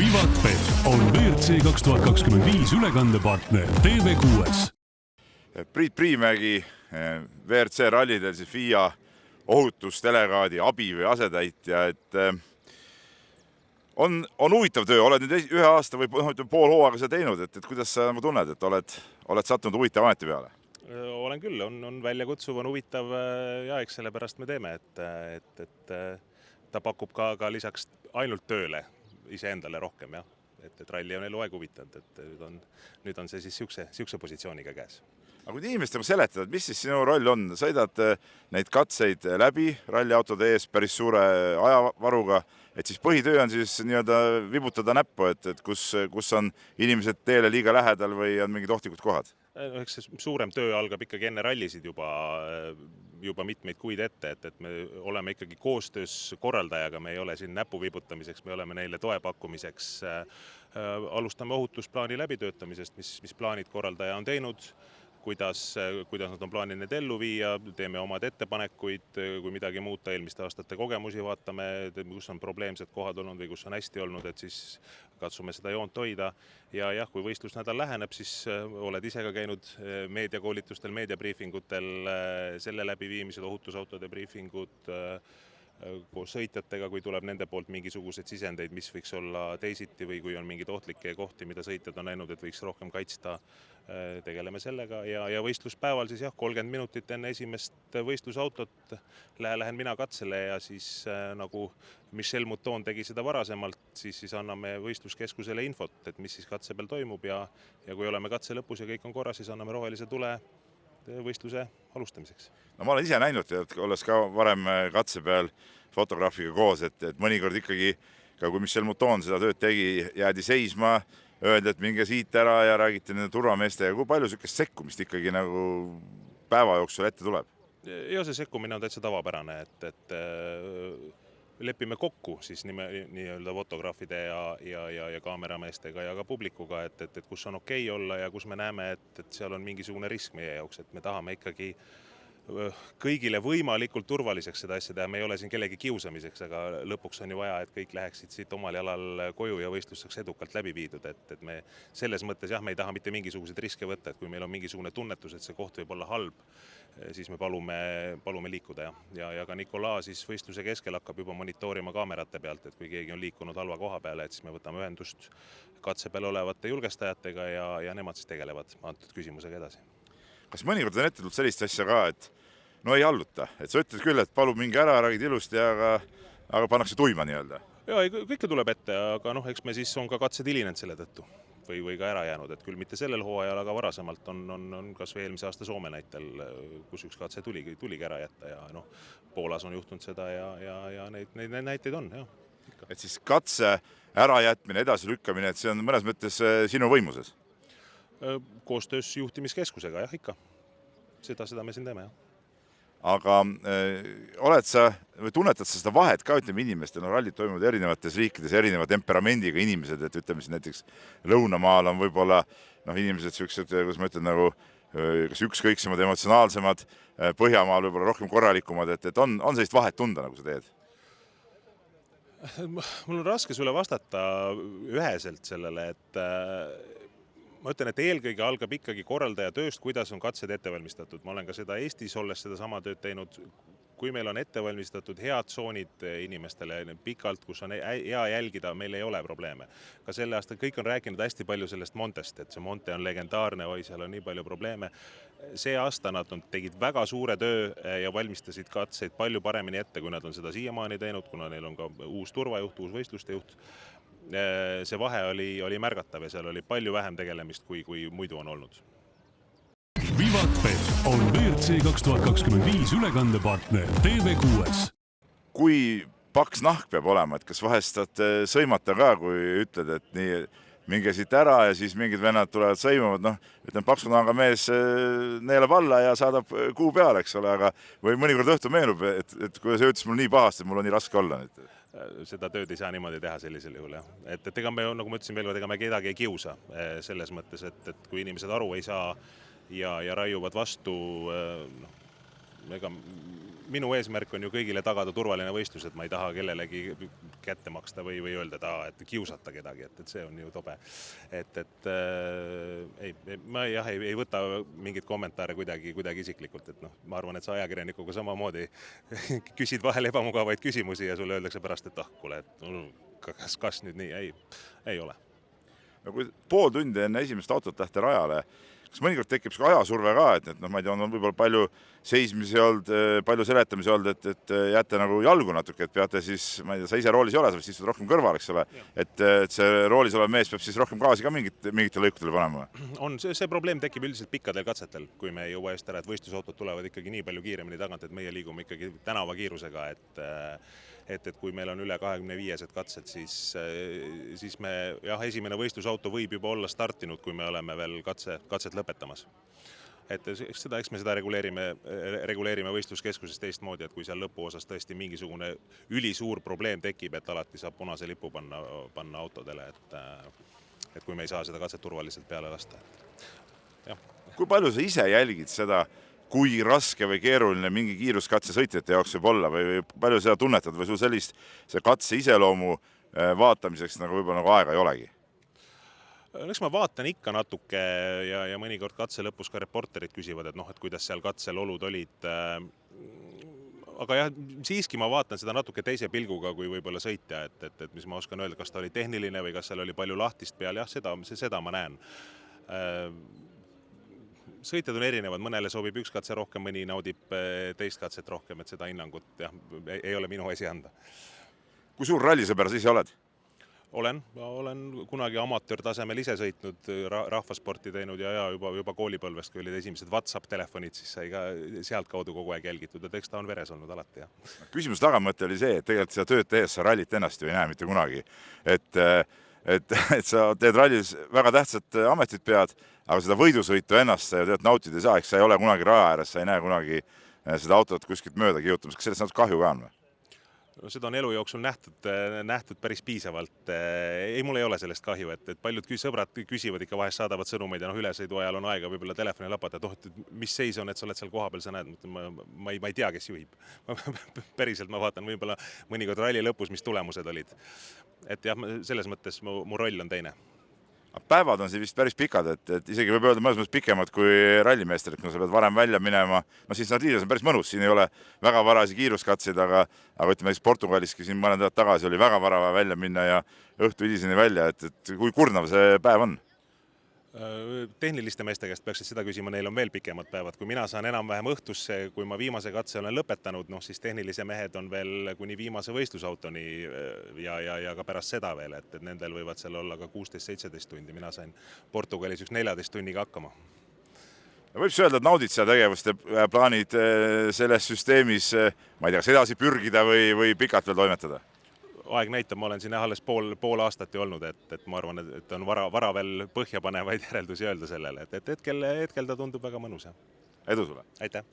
Vivatbet on WRC 2025 ülekandepartner TV6. Priit Priimägi, WRC rallidel siis FIA ohutustelegaadi abi või asetäitja, et on huvitav töö, oled nüüd ühe aasta või pool hooaega seda teinud, et kuidas sa tunned, et oled sattunud huvitav ameti peale? Olen küll, on väljakutsuv, on huvitav ja eks sellepärast me teeme, et ta pakub ka lisaks ainult tööle iseendale rohkem, jah. Et ralli on eluaeg huvitanud, et nüüd on see siis siukse positsiooniga käes. Aga kui inimestega seletad, mis siis sinu roll on? Sõidad neid katseid läbi ralliautode ees päris suure ajavaruga, et siis põhitöö on siis nii-öelda vibutada näppu, et kus on inimesed teele liiga lähedal või on mingid ohtlikud kohad? Eks see suurem töö algab ikkagi enne rallisid juba mitmeid kuid ette, et me oleme ikkagi koostöös korraldajaga, me ei ole siin näpu vibutamiseks, me oleme neile toe pakkumiseks. Alustame ohutusplaani läbitöötamisest, mis plaanid korraldaja on teinud, kuidas nad on plaaninud need ellu viia, teeme omad ettepanekuid, kui midagi muuta, eelmiste aastate kogemusi vaatame, kus on probleemsed kohad olnud või kus on hästi olnud, et siis katsume seda joont hoida. Ja jah, kui võistlusnädal läheneb, siis oled ise ka käinud meediakoolitustel, meediabriifingutel, selle läbiviimised, ohutusautode briifingud koos sõitjatega, kui tuleb nende poolt mingisugused sisendeid, mis võiks olla teisiti või kui on mingid ohtlikke kohti, mida sõitjad on näinud, et võiks rohkem kaitsta, tegeleme sellega ja võistluspäeval siis jah, 30 minutit enne esimest võistlusautot lähen mina katsele ja siis nagu Michel Mouton tegi seda varasemalt, siis anname võistluskeskusele infot, et mis siis katse peal toimub ja kui oleme katse lõpus ja kõik on korras, siis anname rohelise tule võistluse alustamiseks. No ma olen ise näinud, et olles ka varem katse peal fotograafiga koos, et mõnikord ikkagi, kui Michel Mouton seda tööd tegi, jäädi seisma, öeldi, et minge siit ära ja räägiti nende turvameestega. Kui palju sellist sekkumist ikkagi nagu päeva jooksul ette tuleb? Ja see sekkumine on täitsa tavapärane, et lepime kokku siis nii-öelda fotograafide ja kaamerameestega ja ka publikuga, et kus on okei olla ja kus me näeme, et seal on mingisugune risk meie jaoks, et me tahame ikkagi kõigile võimalikult turvaliseks seda asja teha. Me ei ole siin kellegi kiusamiseks, aga lõpuks on ju vaja, et kõik läheksid siit omal jalal koju ja võistlus saaks edukalt läbi viidud. Et me selles mõttes jah, me ei taha mitte mingisuguseid riske võtta, et kui meil on mingisugune tunnetus, et see koht võib olla halb, siis me palume liikuda. Ja ka Nicolas siis võistluse keskel hakkab juba monitoorima kaamerate pealt, et kui keegi on liikunud halva koha peale, et siis me võtame ühendust katse peal olevate julgestajatega ja nemad siis tegelevad antud küsimusega edasi. Kas mõnikord on ette tulnud sellist asja ka, et no ei alluta, et sa ütled küll, et palub mingi ära, räägid ilusti, aga pannakse tuima nii-öelda? Ja kõike tuleb ette, aga eks me siis on ka katsed hilinenud selle tõttu või ka ära jäänud, et küll mitte sellel hooajal, aga varasemalt on kas või eelmise aasta Soome näitel, kus üks katse tuligi ära jätta ja Poolas on juhtunud seda ja neid näiteid on, jah. Et siis katse ärajätmine, edasi lükkamine, et see on mõnes mõttes sinu võimuses? Koostöös juhtimiskeskusega, jah, ikka. Seda me siin teeme, jah. Aga oled sa või tunnetad sa seda vahet ka, ütleme inimestel, rallid toimuvad erinevates riikides, erineva temperamendiga inimesed, et ütleme siis näiteks Lõunamaal on võib-olla inimesed sellised, kuidas ma ütlen, nagu kas ükskõiksemad, emotsionaalsemad, Põhjamaal võib-olla rohkem korralikumad, et on sellist vahet tunda, nagu sa teed? Mul on raske sulle vastata üheselt sellele, et ma ütlen, et eelkõige algab ikkagi korraldaja tööst, kuidas on katsed ettevalmistatud. Ma olen ka seda Eestis olles seda sama tööd teinud. Kui meil on ettevalmistatud head tsoonid inimestele pikalt, kus on hea jälgida, meil ei ole probleeme. Ka selle aasta kõik on rääkinud hästi palju sellest Montest, et see Monte on legendaarne, seal on nii palju probleeme. See aasta nad tegid väga suure töö ja valmistasid katseid palju paremini ette, kui nad on seda siiamaani teinud, kuna neil on ka uus turvajuht, uus võistluste juht. See vahe oli märgatav ja seal oli palju vähem tegelemist, kui muidu on olnud. Vivatbet on WRC 2025 ülekandepartner TV6. Kui paks nahk peab olema, et kas vahest saad sõimata ka, kui ütled, et nii minge siit ära ja siis mingid vennad tulevad sõimavad, ütlen paksu nahaga mees neelab alla ja saadab kuu peale, eks ole, aga või mõnikord õhtu meenub, et kui see ütles mul nii pahasti, mul on nii raske olla. Seda tööd ei saa niimoodi teha sellisel juhul, jah. Et ega me, nagu ma ütlesin veel, ega me kedagi ei kiusa selles mõttes, et kui inimesed aru ei saa ja raiuvad vastu, minu eesmärk on ju kõigile tagada turvaline võistlus, et ma ei taha kellelegi kätte maksta või öelda, et kiusata kedagi, et see on ju tobe. Ma ei võta mingit kommentaare kuidagi isiklikult, et ma arvan, et sa ajakirjanikuga samamoodi küsid vahel ebamugavaid küsimusi ja sulle öeldakse pärast, et kuule, kas nüüd nii, ei ole. No kui pool tundi enne esimest autot lähte rajale, kas mõnikord tekib ajasurve ka, et ma ei tea, on võib-olla palju seismisi olnud, palju seletamisi olnud, et jääte nagu jalgu natuke, et peate siis, ma ei tea, sa ise roolis ei ole, sa võid istud rohkem kõrval, eks ole, et see roolis olev mees peab siis rohkem gaasi ka mingite lõikudele panema. See probleem tekib üldiselt pikkadel katsetel, kui me ei jõua eest ära, et võistlusautod tulevad ikkagi nii palju kiiremini tagant, et meie liigume ikkagi tänavakiirusega, et kui meil on üle 25 katsed, siis me, esimene võistlusauto võib juba olla startinud, kui me oleme veel katset lõpetamas. Eks me seda reguleerime võistluskeskuses teistmoodi, et kui seal lõpuosas tõesti mingisugune ülisuur probleem tekib, et alati saab punase lipu panna autodele, et kui me ei saa seda katset turvaliselt peale lasta. Kui palju sa ise jälgid seda, kui raske või keeruline mingi kiiruskatse sõitjate jaoks võib olla või palju seda tunnetad või sul sellist katse iseloomu vaatamiseks nagu võib-olla nagu aega ei olegi? Eks ma vaatan ikka natuke ja mõnikord katse lõpus ka reporterid küsivad, et kuidas seal katsel olud olid. Aga jah, siiski ma vaatan seda natuke teise pilguga kui võib-olla sõitja, et mis ma oskan öelda, kas ta oli tehniline või kas seal oli palju lahtist peal, jah, seda ma näen. Sõitjad on erinevad, mõnele sobib üks katse rohkem, mõni naudib teist katset rohkem, et seda hinnangut ei ole minu asi anda. Kui suur rallisõber sa ise oled? Olen kunagi amatöörtasemel ise sõitnud, rahvasporti teinud ja juba koolipõlvest, kui olid esimesed WhatsApp-telefonid, siis sai ka sealt kaudu kogu aeg jälgitud, et eks ta on veres olnud alati. Küsimus tagamõte oli see, et tegelikult seda tööd tehes sa rallit ennast ju ei näe mitte kunagi. Et sa teed rallis väga tähtsat ametit pead, aga seda võidusõitu ennast sa ju nautida ei saa, eks sa ei ole kunagi raja ääres, sa ei näe kunagi seda autot kuskilt mööda kihutamas. Kas sellest natuke kahju ka on? No, seda on elu jooksul nähtud päris piisavalt. Mul ei ole sellest kahju, et paljud sõbrad küsivad ikka vahest saadavad sõnumeid ja ülesõidu ajal on aega võib-olla telefoni lapata, et mis seis on, et sa oled seal koha peal, sa näed, ma ei tea, kes juhib. Päriselt ma vaatan võib-olla mõnikord ralli lõpus, mis tulemused olid. Et jah, selles mõttes mu roll on teine. Päevad on vist päris pikad, et isegi võib öelda mõnes mõttes pikemad kui rallimeestel, kui sa pead varem välja minema. No siis Nardiidas on päris mõnus, siin ei ole väga varasi kiiruskatseid, aga ütleme, Portugaliski siin mõned nädalad tagasi oli väga vara välja minna ja õhtu hiliseni välja, et kui kurnav see päev on? Tehniliste meeste käest peaksid seda küsima, neil on veel pikemad päevad. Kui mina saan enam-vähem õhtusse, kui ma viimase katse olen lõpetanud, siis tehnilise mehed on veel kuni viimase võistlusautoni ja ka pärast seda veel, et nendel võivad seal olla ka 16-17 tundi. Mina sain Portugalis 14 tunniga hakkama. Võib öelda, et naudid seda tegevust ja plaanid selles süsteemis, ma ei tea, kas edasi pürgida või pikalt veel toimetada? Aeg näitab, ma olen siin alles pool aastat ju olnud, et ma arvan, et on vara veel põhjapanevaid järeldusi öelda sellele, et hetkel ta tundub väga mõnus. Edu sulle! Aitäh!